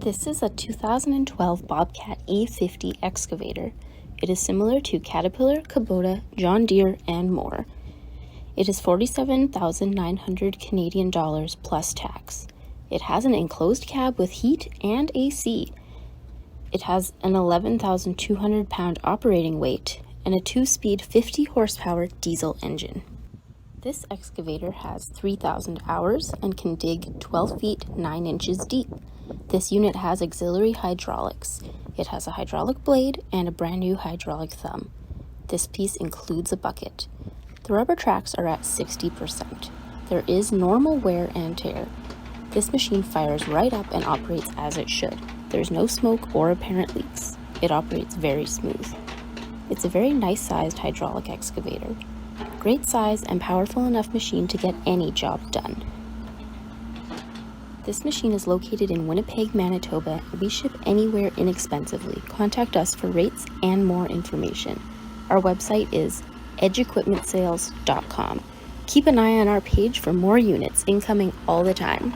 This is a 2012 Bobcat E50 excavator. It is similar to Caterpillar, Kubota, John Deere, and more. It is $47,900 Canadian dollars plus tax. It has an enclosed cab with heat and AC. It has an 11,200 pound operating weight and a 2-speed 50 horsepower diesel engine. This excavator has 3,000 hours and can dig 12 feet 9 inches deep. This unit has auxiliary hydraulics. It has a hydraulic blade and a brand new hydraulic thumb. This piece includes a bucket. The rubber tracks are at 60%. There is normal wear and tear. This machine fires right up and operates as it should. There's no smoke or apparent leaks. It operates very smooth. It's a very nice sized hydraulic excavator. Great size and powerful enough machine to get any job done. This machine is located in Winnipeg, Manitoba, and we ship anywhere inexpensively. Contact us for rates and more information. Our website is edgeequipmentsales.com. Keep an eye on our page for more units incoming all the time.